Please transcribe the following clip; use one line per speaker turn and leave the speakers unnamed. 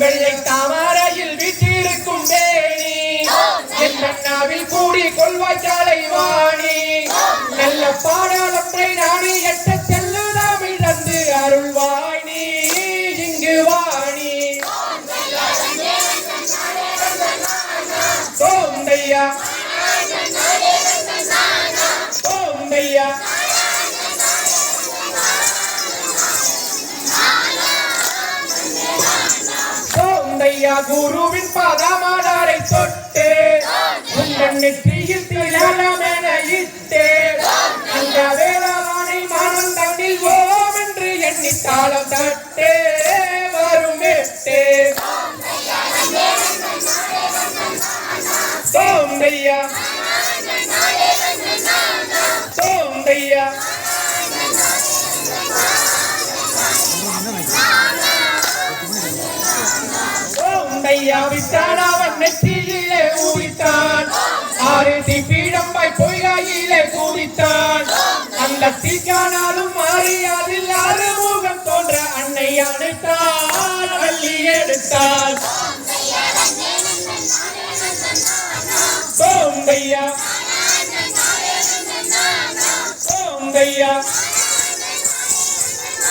வெள்ளை தாமரையில் வீட்டிருக்கும் வேணி என் அண்ணாவில் கூடி கொள்வாய்க்காலை வாணி நல்ல பாடலொன்றை நாடி எட்ட செல்லுதாம் இழந்து அருள்வாய் நீ இங்கு வாணி சோந்தையா சோந்தையா சோந்தையா குருவின் பாதமாடாரை தொட்டு உங்கள் நெற்றியில் திலகமென இட்டு அந்த வேளாணை மனம் தண்ணில் ஓம் என்று எண்ணி தாளம் தட்டு வரும் எட்டு சோந்தையா சோந்தையா சோந்தையா விட்டான் அவன் நெற்றியிலே ஊறித்தான் ஆறு தீப்பீடம்பாய் பொய்யாயிலே கூடித்தான் அந்த தீக்கானாலும் மாறியாதில் அறுமுகம் தோன்ற அன்னை அணைத்தான் வள்ளி எடுத்தாள் சோந்தையா சோந்தையா